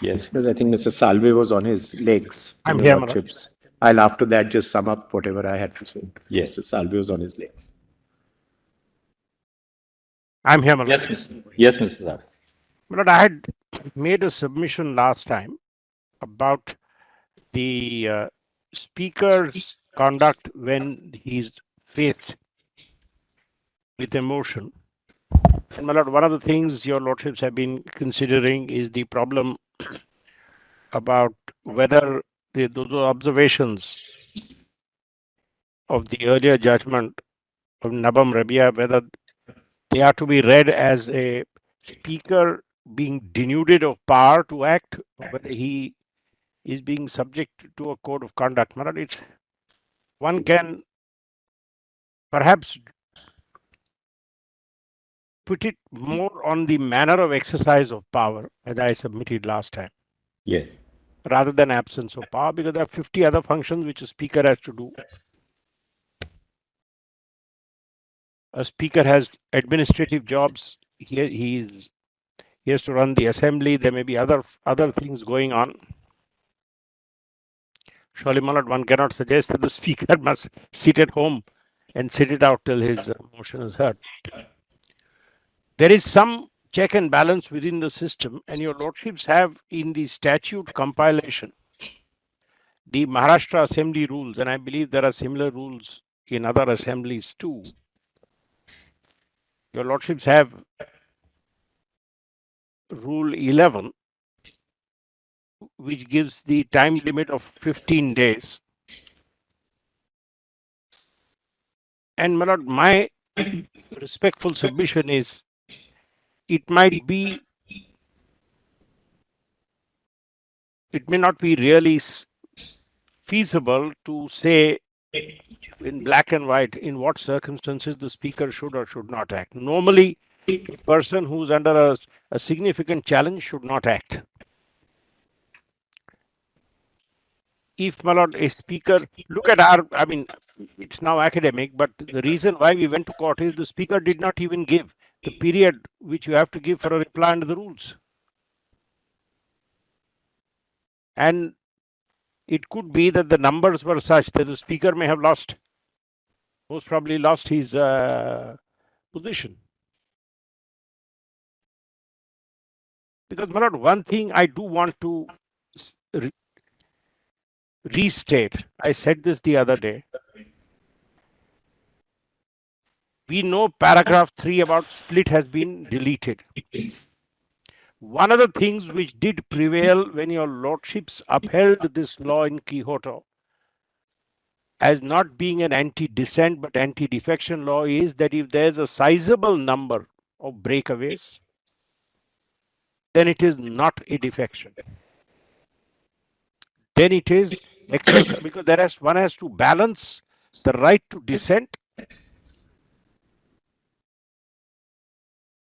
Yes. Because I think Mr. Salve was on his legs, I'm your here, my lord. lordships. I'll after that just sum up whatever I had to say. Yes. Mr. Salve was on his legs. I'm here, my lord. Yes, Mr. Yes, Mr. Zar. My lord, I had made a submission last time about the speaker's conduct when he's faced with emotion. And my lord, one of the things your lordships have been considering is the problem about whether those observations of the earlier judgment of Nabam Rabia, whether they are to be read as a speaker being denuded of power to act, or whether he is being subject to a code of conduct. My lord, one can perhaps put it more on the manner of exercise of power, as I submitted last time, Yes. rather than absence of power, because there are 50 other functions which a speaker has to do. A speaker has administrative jobs. He has to run the assembly. There may be other things going on. Surely, my lord, one cannot suggest that the speaker must sit at home and sit it out till his motion is heard. There is some check and balance within the system, and your lordships have in the statute compilation the Maharashtra Assembly rules, and I believe there are similar rules in other assemblies too. Your lordships have Rule 11, which gives the time limit of 15 days. And my lord, my respectful submission is it may not be really feasible to say in black and white in what circumstances the speaker should or should not act. Normally, a person who's under a significant challenge should not act. If, my lord, a speaker, look at I mean, it's now academic, but the reason why we went to court is the speaker did not even give the period which you have to give for a reply under the rules. And it could be that the numbers were such that the speaker may have most probably lost his position. Because, my lord, one thing I do want to restate, I said this the other day. We know paragraph 3 about split has been deleted. One of the things which did prevail when your lordships upheld this law in Quixote as not being an anti-dissent but anti-defection law is that if there's a sizable number of breakaways, then it is not a defection. Then it is exercise, because one has to balance the right to dissent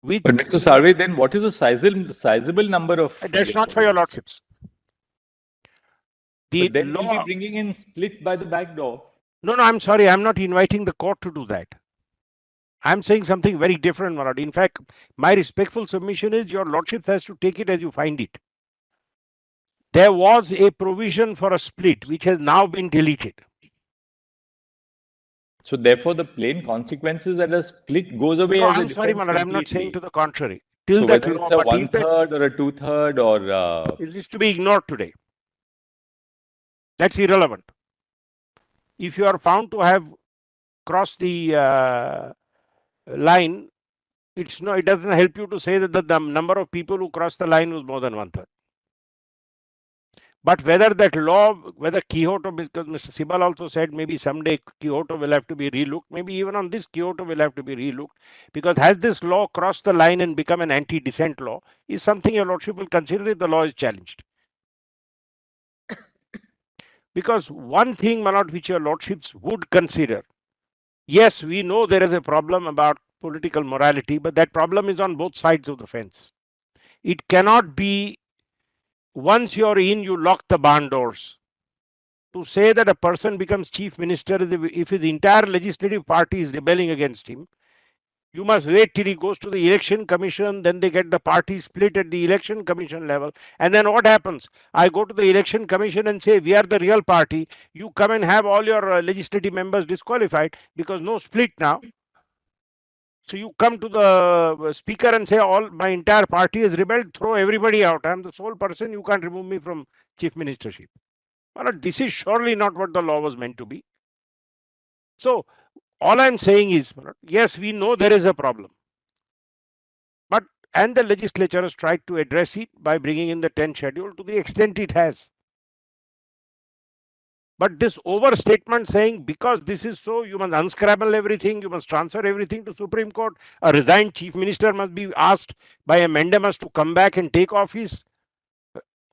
with. But Mr. Salve, then what is a sizable number of? That's not for your lordships. But then we'll be bringing in split by the back door. No, I'm sorry. I'm not inviting the court to do that. I'm saying something very different, my lord. In fact, my respectful submission is your lordship has to take it as you find it. There was a provision for a split which has now been deleted. So therefore, the plain consequences that a split goes away No, as a I'm sorry, my defense lord. I'm not saying completely. to the contrary. So whether it's a 1/3 or a 2/3 or it is to be ignored today. That's irrelevant. If you are found to have crossed the line, it doesn't help you to say that the number of people who crossed the line was more than 1/3. But whether that law, whether Quixote, because Mr. Sibal also said maybe someday Quixote will have to be relooked, maybe even on this Quixote will have to be relooked, because has this law crossed the line and become an anti-dissent law is something your lordship will consider if the law is challenged. Because one thing, my lord, which your lordships would consider, yes, we know there is a problem about political morality, but that problem is on both sides of the fence. It cannot be once you're in, you lock the barn doors. To say that a person becomes chief minister if his entire legislative party is rebelling against him, You must wait till he goes to the election commission, then they get the party split at the election commission level. And then what happens? I go to the election commission and say, we are the real party. You come and have all your legislative members disqualified because no split now. So you come to the speaker and say, all my entire party is rebelled, throw everybody out. I'm the sole person, you can't remove me from chief ministership. Well, this is surely not what the law was meant to be. So all I'm saying is, yes, we know there is a problem. And the legislature has tried to address it by bringing in the 10th schedule to the extent it has. But this overstatement saying, because this is so, you must unscramble everything, you must transfer everything to Supreme Court, a resigned chief minister must be asked by a mandamus to come back and take office,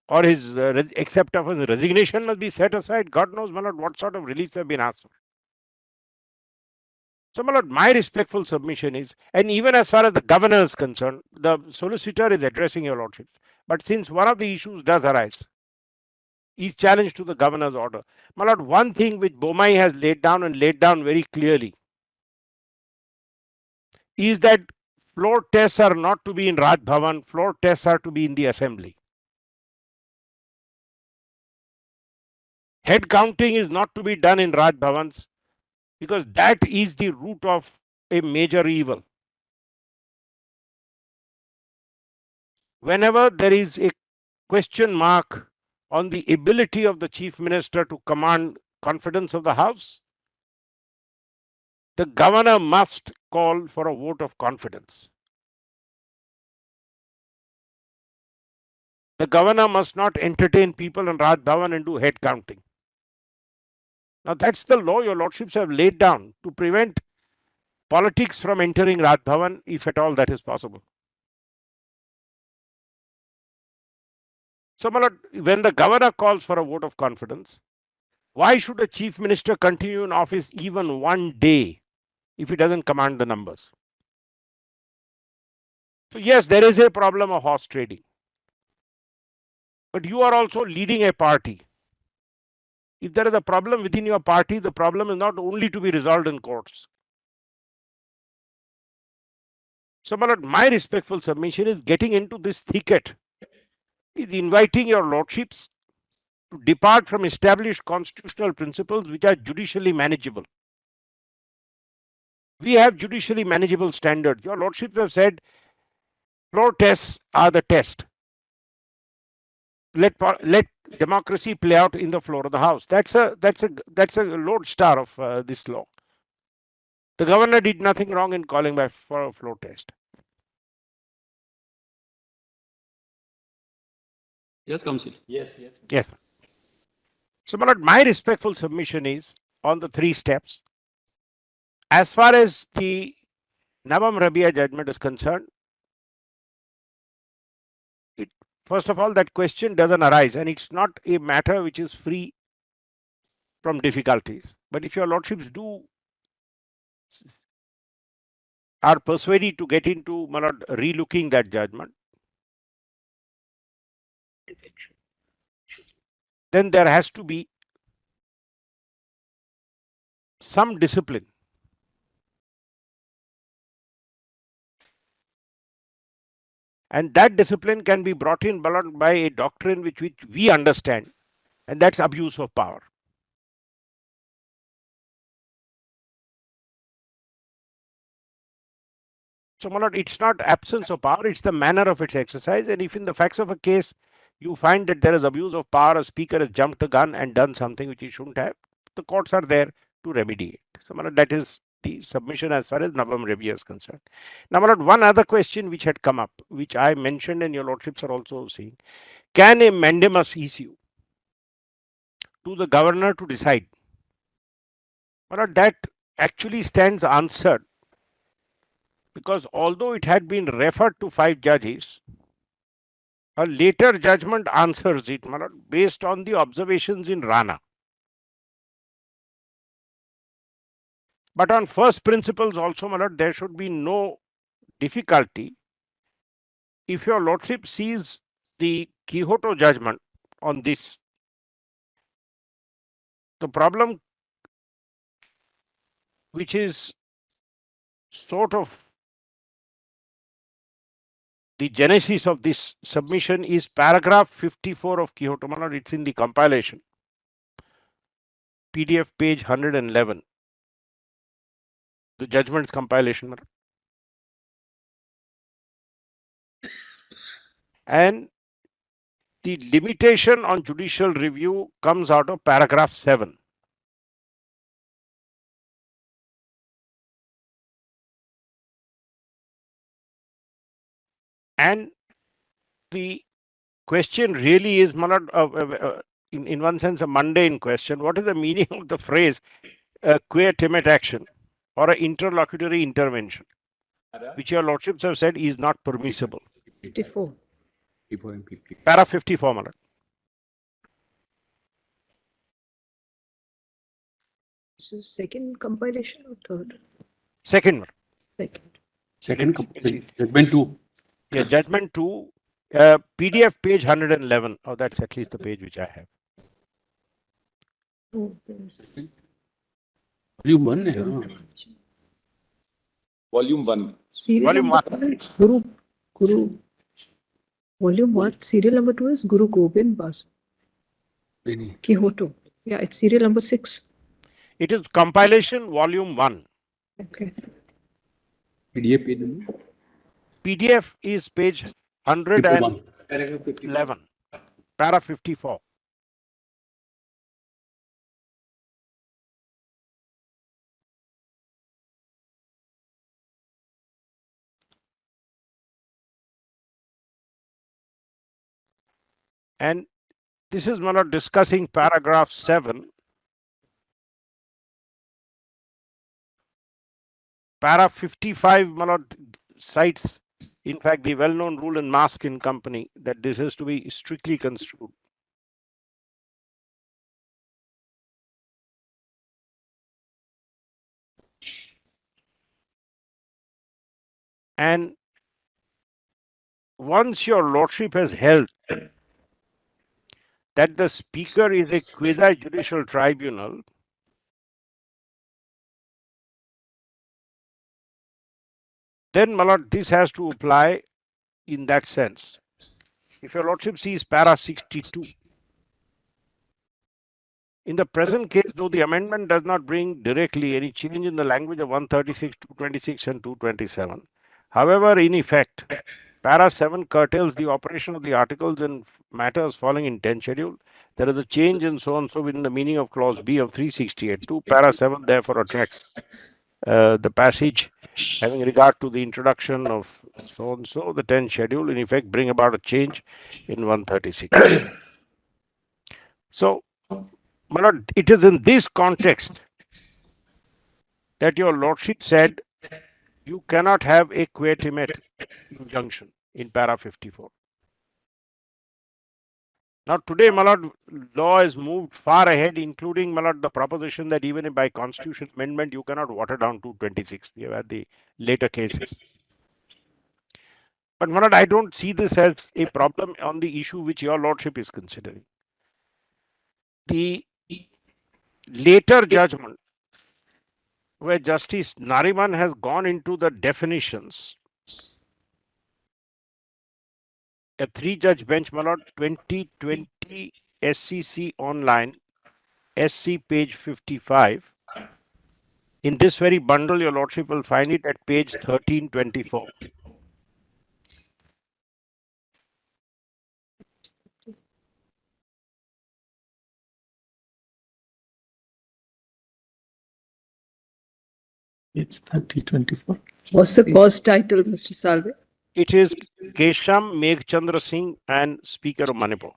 or his accept of his resignation must be set aside. God knows, my lord, what sort of reliefs have been asked for. So, my lord, my respectful submission is, and even as far as the governor is concerned, the solicitor is addressing your lordships. But since one of the issues does arise, is challenge to the governor's order. My lord, one thing which Bomai has laid down and laid down very clearly is that floor tests are not to be in Raj Bhavan, floor tests are to be in the assembly. Head counting is not to be done in Raj Bhavans because that is the root of a major evil. Whenever there is a question mark on the ability of the chief minister to command confidence of the house, the governor must call for a vote of confidence. The governor must not entertain people in Raj Bhavan and do head counting. Now that's the law your lordships have laid down to prevent politics from entering Raj Bhavan, if at all that is possible. So, my lord, when the governor calls for a vote of confidence, why should a chief minister continue in office even one day if he doesn't command the numbers? So yes, there is a problem of horse trading. But you are also leading a party. If there is a problem within your party, the problem is not only to be resolved in courts. So, my lord, my respectful submission is getting into this thicket is inviting your lordships to depart from established constitutional principles which are judicially manageable. We have judicially manageable standards. Your lordships have said floor tests are the test. Let democracy play out in the floor of the house. That's a lodestar of this law. The governor did nothing wrong in calling for a floor test. Yes, Council. Yes. Yes. So, my lord, my respectful submission is on the 3 steps. As far as the Navam Rabia judgment is concerned, first of all, that question doesn't arise, and it's not a matter which is free from difficulties. But if your lordships are persuaded to get into, my lord, relooking that judgment, then there has to be some discipline. And that discipline can be brought in by a doctrine which we understand, and that's abuse of power. So, my lord, it's not absence of power, it's the manner of its exercise. And if in the facts of a case you find that there is abuse of power, a speaker has jumped the gun and done something which he shouldn't have, the courts are there to remedy it. So, my lord, that is the submission as far as Navam Rabia is concerned. Now, my lord, one other question which had come up, which I mentioned and your lordships are also seeing, can a mandamus issue to the governor to decide? My lord, that actually stands answered, because although it had been referred to 5 judges, a later judgment answers it, my lord, based on the observations in Rana. But on first principles also, my lord, there should be no difficulty. If your lordship sees the Quixote judgment on this, the problem which is sort of the genesis of this submission is paragraph 54 of Quixote. My lord, it's in the compilation. PDF page 111. The judgment's compilation. My lord. And the limitation on judicial review comes out of paragraph 7. And the question really is, my lord, in one sense, a mundane question. What is the meaning of the phrase quia timid action or an interlocutory intervention, which your lordships have said is not permissible? 54. Para 54, my lord. So second compilation or third? Second one. Second. Judgment 2. Yeah, judgment 2, PDF page 111. Oh, that's at least the page which I have. Oh, there's- Volume 1 है, हाँ. Volume 1. Serial Volume number 2 is Guru. Volume 1, serial number 2 is Guru Gobind Basu. नहीं, नहीं. Quixote. Yeah, it's serial number 6. It is compilation volume 1. Okay. PDF page number PDF is page 111, 51. para 54. And this is, my lord, discussing paragraph 7. Para 55, my lord, cites, in fact, the well-known rule in Maskin Company that this is to be strictly construed. And once your lordship has held that the speaker is a quasi-judicial tribunal, then, my lord, this has to apply in that sense. If your lordship sees para 62, in the present case, though the amendment does not bring directly any change in the language of 136, 226 and 227, however, in effect, para 7 curtails the operation of the articles in matters falling in 10 schedule. There is a change in so and so within the meaning of clause B of 368.2. Para 7 therefore attracts the passage having regard to the introduction of so and so, the 10 schedule, in effect, bring about a change in 136. So, my lord, it is in this context that your lordship said you cannot have a quietimate injunction in para 54. Now, today, my lord, law has moved far ahead, including, my lord, the proposition that even by constitution amendment, you cannot water down 226. We have had the later cases. But, my lord, I don't see this as a problem on the issue which your lordship is considering. The later judgment, where Justice Nariman has gone into the definitions, a 3-judge bench, my lord, 2020 SCC online, SC page 55. In this very bundle, your lordship will find it at page 1324. It's 3024. What's the cause title, Mr. Salve? It is Kesham Meghchandra Singh and Speaker of Manipur.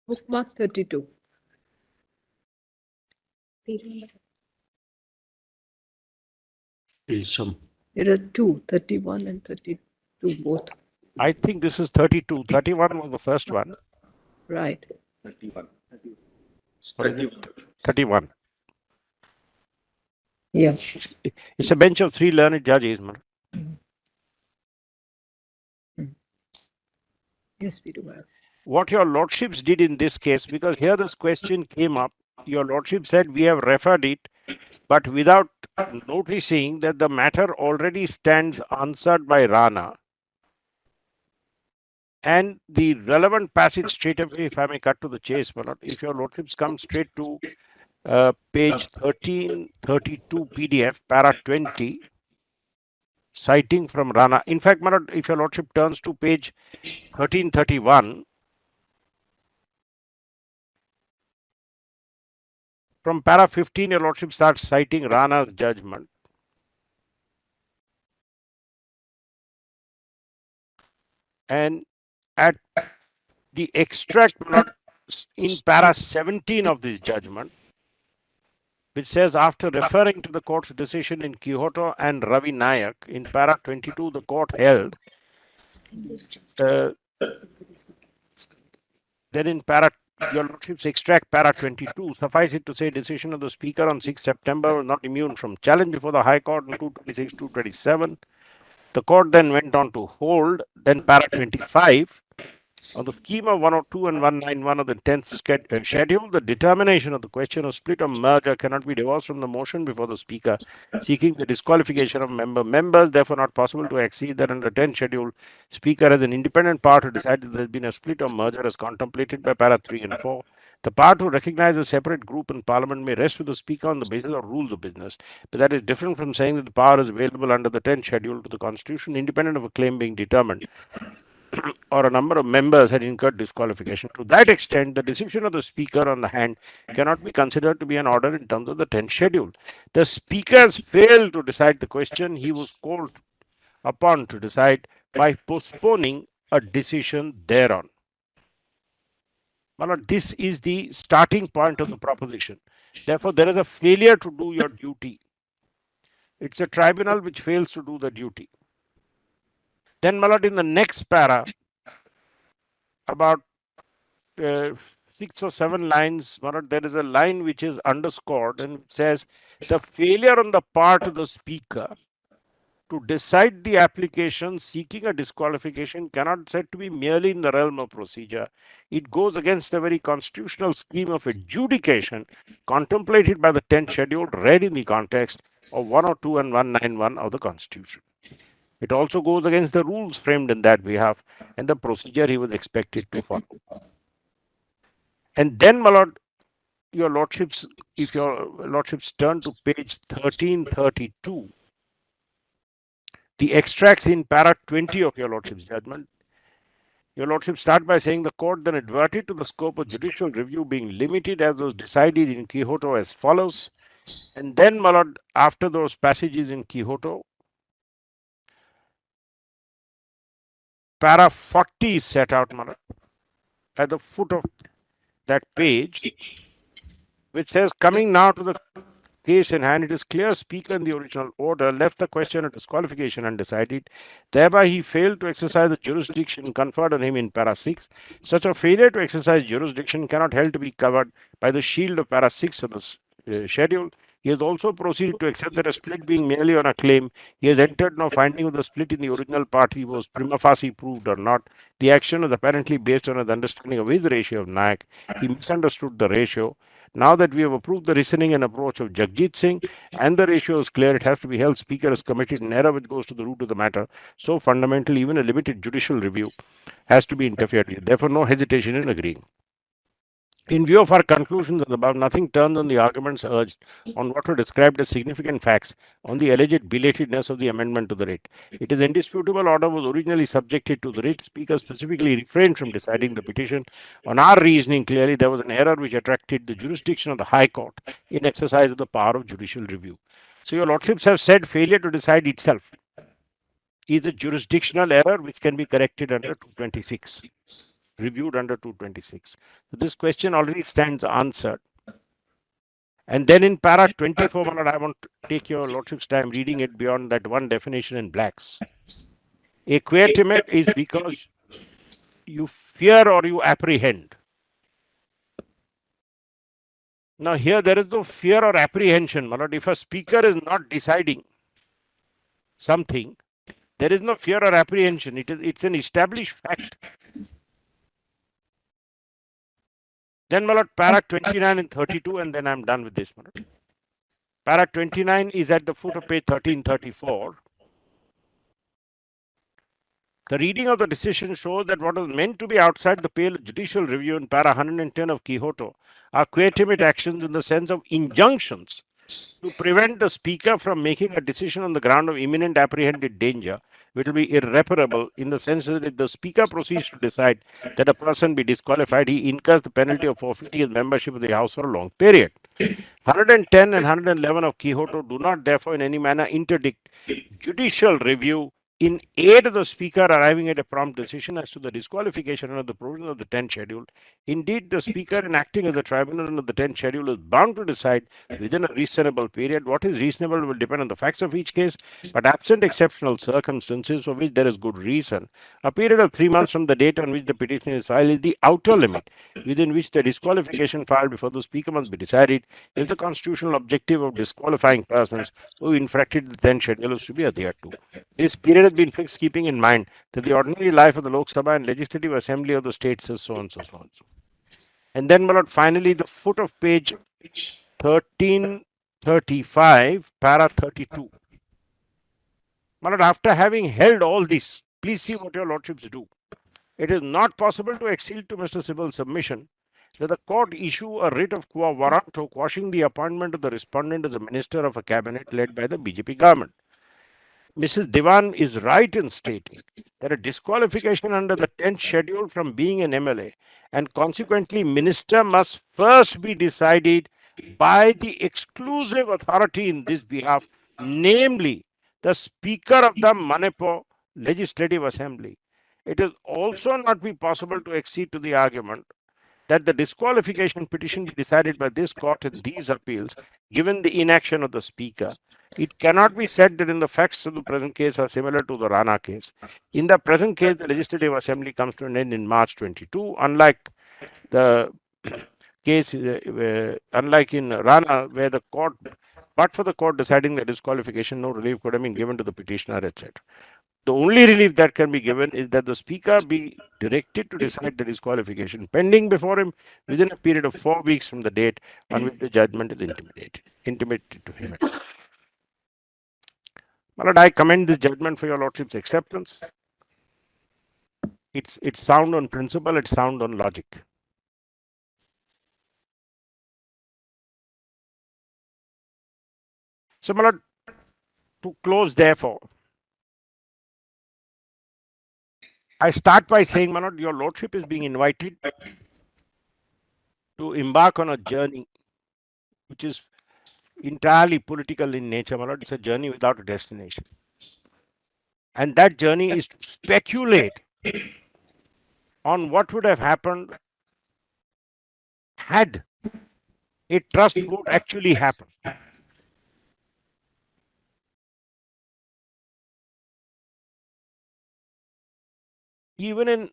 Bookmark 32. Some. There are two, 31 and 32 both. I think this is 32. 31 was the first one. Right. 31. 31. Yeah. It's a bench of 3 learned judges. Man. Yes, we do have. What your lordships did in this case, because here this question came up, your lordship said we have referred it but without noticing that the matter already stands answered by Rana. And the relevant passage straight away, if I may cut to the chase, my lord, if your lordships come straight to page 1332 PDF, para 20, citing from Rana. In fact, my lord, if your lordship turns to page 1331, from para 15, your lordship starts citing Rana's judgment. And at the extract, my lord, in para 17 of this judgment, which says, after referring to the court's decision in Quixote and Ravi Nayak, in para 22, the court held, then in para, your lordship's extract para 22, suffice it to say, decision of the speaker on 6 September was not immune from challenge before the High Court on 226, 227. The court then went on to hold, then para 25, on the scheme of 102 and 191 of the 10th schedule, the determination of the question of split or merger cannot be divorced from the motion before the speaker seeking the disqualification of members, therefore not possible to accede that under 10th schedule, speaker has an independent power to decide that there has been a split or merger as contemplated by para 3 and 4. The power to recognize a separate group in parliament may rest with the speaker on the basis of rules of business, but that is different from saying that the power is available under the 10th schedule to the constitution independent of a claim being determined or a number of members had incurred disqualification. To that extent, the decision of the speaker on the hand cannot be considered to be an order in terms of the 10th schedule. The speaker has failed to decide the question he was called upon to decide by postponing a decision thereon. Well, this is the starting point of the proposition. Therefore, there is a failure to do your duty. It's a tribunal which fails to do the duty. Then, Malad, in the next para, about 6 or 7 lines, Malad, there is a line which is underscored and it says, the failure on the part of the speaker to decide the application seeking a disqualification cannot be said to be merely in the realm of procedure. It goes against the very constitutional scheme of adjudication contemplated by the 10th schedule read in the context of 102 and 191 of the Constitution. It also goes against the rules framed in that behalf and the procedure he was expected to follow. And then, my lord, your lordships, if your lordships turn to page 1332, the extracts in para 20 of your lordship's judgment, your lordship start by saying the court then adverted to the scope of judicial review being limited as was decided in Quixote as follows. And then, my lord, after those passages in Quixote, para 40 is set out, my lord, at the foot of that page, which says, coming now to the case in hand, it is clear speaker in the original order left the question of disqualification undecided. Thereby, he failed to exercise the jurisdiction conferred on him in para 6. Such a failure to exercise jurisdiction cannot held to be covered by the shield of para 6 of the schedule. He has also proceeded to accept that a split being merely on a claim, he has entered no finding of the split in the original party was prima facie proved or not. The action was apparently based on his understanding of his ratio of Nayak. He misunderstood the ratio. Now that we have approved the reasoning and approach of Jagjit Singh and the ratio is clear, it has to be held speaker has committed an error which goes to the root of the matter. So fundamentally, even a limited judicial review has to be interfered with. Therefore, no hesitation in agreeing. In view of our conclusions above, nothing turns on the arguments urged on what were described as significant facts on the alleged belatedness of the amendment to the writ. It is indisputable order was originally subjected to the writ. Speaker specifically refrained from deciding the petition. On our reasoning, clearly there was an error which attracted the jurisdiction of the High Court in exercise of the power of judicial review. So your lordships have said failure to decide itself is a jurisdictional error which can be corrected under 226. Reviewed under 226. So this question already stands answered. And then in para 24, I want to take your lordship's time reading it beyond that one definition in blacks. A quietimate is because you fear or you apprehend. Now here there is no fear or apprehension, my lord. If a speaker is not deciding something, there is no fear or apprehension. It's an established fact. Then, my lord, para 29 and 32, and then I'm done with this, my lord. Para 29 is at the foot of page 1334. The reading of the decision shows that what was meant to be outside the pale of judicial review in para 110 of Quixote are quatimate actions in the sense of injunctions to prevent the speaker from making a decision on the ground of imminent apprehended danger, which will be irreparable in the sense that if the speaker proceeds to decide that a person be disqualified, he incurs the penalty of forfeiting his membership of the House for a long period. 110 and 111 of Quixote do not therefore in any manner interdict judicial review in aid of the speaker arriving at a prompt decision as to the disqualification under the provision of the 10th schedule. Indeed, the speaker in acting as the tribunal under the 10th schedule is bound to decide within a reasonable period. What is reasonable will depend on the facts of each case, but absent exceptional circumstances for which there is good reason, a period of 3 months from the date on which the petition is filed is the outer limit within which the disqualification filed before the speaker must be decided if the constitutional objective of disqualifying persons who infracted the 10th schedule is to be adhered to. This period has been fixed keeping in mind that the ordinary life of the Lok Sabha and Legislative Assembly of the states is so and so, so and so. And then, my lord, finally, the foot of page 1335, para 32. My lord, after having held all this, please see what your lordships do. It is not possible to accede to Mr. Sibal's submission that the court issue a writ of quo warranto quashing the appointment of the respondent as a minister of a cabinet led by the BJP government. Mrs. Diwan is right in stating that a disqualification under the 10th schedule from being an MLA and consequently minister must first be decided by the exclusive authority in this behalf, namely the Speaker of the Manipur Legislative Assembly. It is also not be possible to accede to the argument that the disqualification petition be decided by this court in these appeals, given the inaction of the Speaker. It cannot be said that in the facts of the present case are similar to the Rana case. In the present case, the Legislative Assembly comes to an end in March 22, unlike the case, unlike in Rana, where the court, but for the court deciding the disqualification, no relief could have been given to the petitioner, etc. The only relief that can be given is that the speaker be directed to decide the disqualification pending before him within a period of 4 weeks from the date on which the judgment is intimated to him. My lord, I commend this judgment for your lordship's acceptance. It's sound on principle, it's sound on logic. So, my lord, to close therefore, I start by saying, my lord, your lordship is being invited to embark on a journey which is entirely political in nature, my lord. It's a journey without a destination. And that journey is to speculate on what would have happened had a trust vote actually happened. Even in,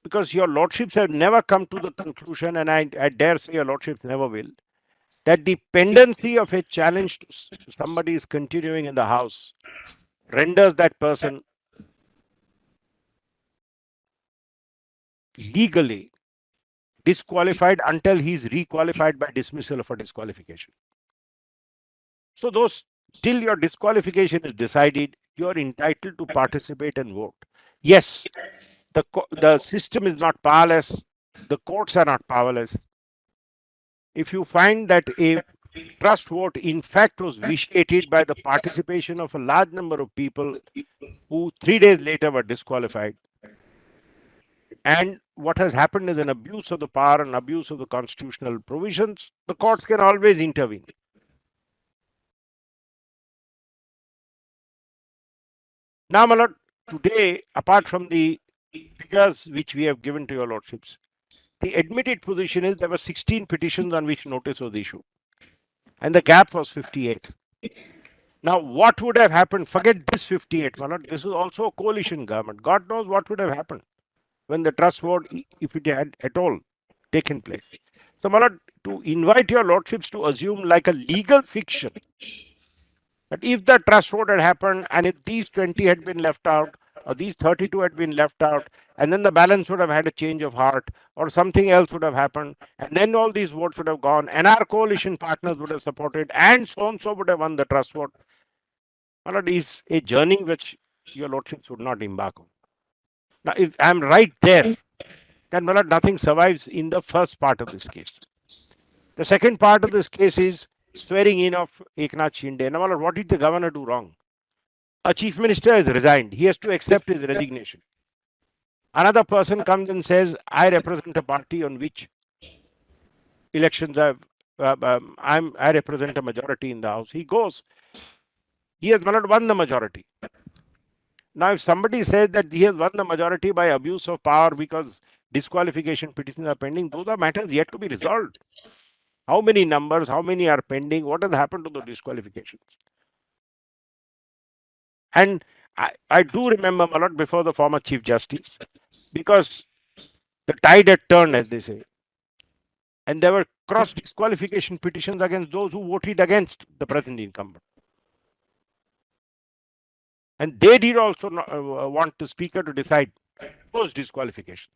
because your lordships have never come to the conclusion, and I dare say your lordships never will, that the pendency of a challenge to somebody is continuing in the house renders that person legally disqualified until he is requalified by dismissal of a disqualification. So those, till your disqualification is decided, you are entitled to participate and vote. Yes, the system is not powerless. The courts are not powerless. If you find that a trust vote in fact was vitiated by the participation of a large number of people who 3 days later were disqualified, and what has happened is an abuse of the power and abuse of the constitutional provisions, the courts can always intervene. Now, my lord, today, apart from the figures which we have given to your lordships, the admitted position is there were 16 petitions on which notice was issued, and the gap was 58. Now, what would have happened? Forget this 58, my lord. This is also a coalition government. God knows what would have happened when the trust vote, if it had at all taken place. So, my lord, to invite your lordships to assume like a legal fiction that if the trust vote had happened and if these 20 had been left out, or these 32 had been left out, and then the balance would have had a change of heart, or something else would have happened, and then all these votes would have gone, and our coalition partners would have supported, and so would have won the trust vote. My lord, is a journey which your lordships would not embark on. Now, if I'm right there, then my lord, nothing survives in the first part of this case. The second part of this case is swearing in of Eknath Shinde. Now, my lord, what did the governor do wrong? A chief minister has resigned. He has to accept his resignation. Another person comes and says, I represent a party on which elections have, I represent a majority in the house. He goes. He has not won the majority. Now, if somebody says that he has won the majority by abuse of power because disqualification petitions are pending, those are matters yet to be resolved. How many numbers, how many are pending, what has happened to the disqualifications? And I do remember a lot before the former Chief Justice, because the tide had turned, as they say. And there were cross disqualification petitions against those who voted against the present incumbent. And they did also want the speaker to decide those disqualifications.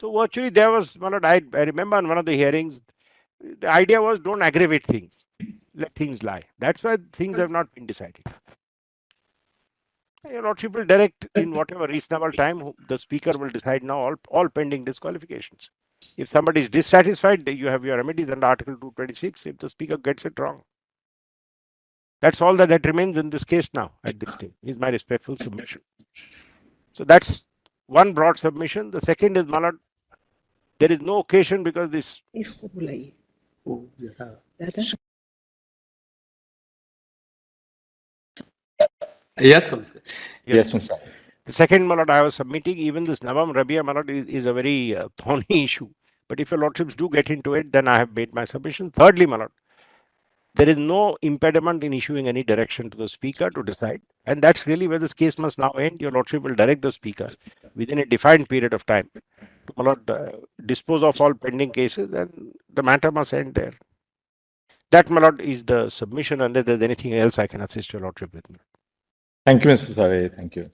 So virtually there was, I remember in one of the hearings, the idea was don't aggravate things, let things lie. That's why things have not been decided. Your lordship will direct in whatever reasonable time, the speaker will decide now all pending disqualifications. If somebody is dissatisfied, you have your remedies under Article 226 if the speaker gets it wrong. That's all that remains in this case now at this stage, is my respectful submission. So that's one broad submission. The second is, my lord, there is no occasion because this. इसको बुलाइए Oh, yeah. दादा Yes, Commissioner. Yes, Mr. Sai. The second, my lord, I was submitting, even this Navam Rabia, my lord, is a very thorny issue. But if your lordships do get into it, then I have made my submission. Thirdly, my lord, there is no impediment in issuing any direction to the speaker to decide. And that's really where this case must now end. Your lordship will direct the speaker within a defined period of time to, my lord, dispose of all pending cases, and the matter must end there. That, my lord, is the submission. Unless there's anything else I can assist your lordship with. Thank you, Mr. Sai. Thank you.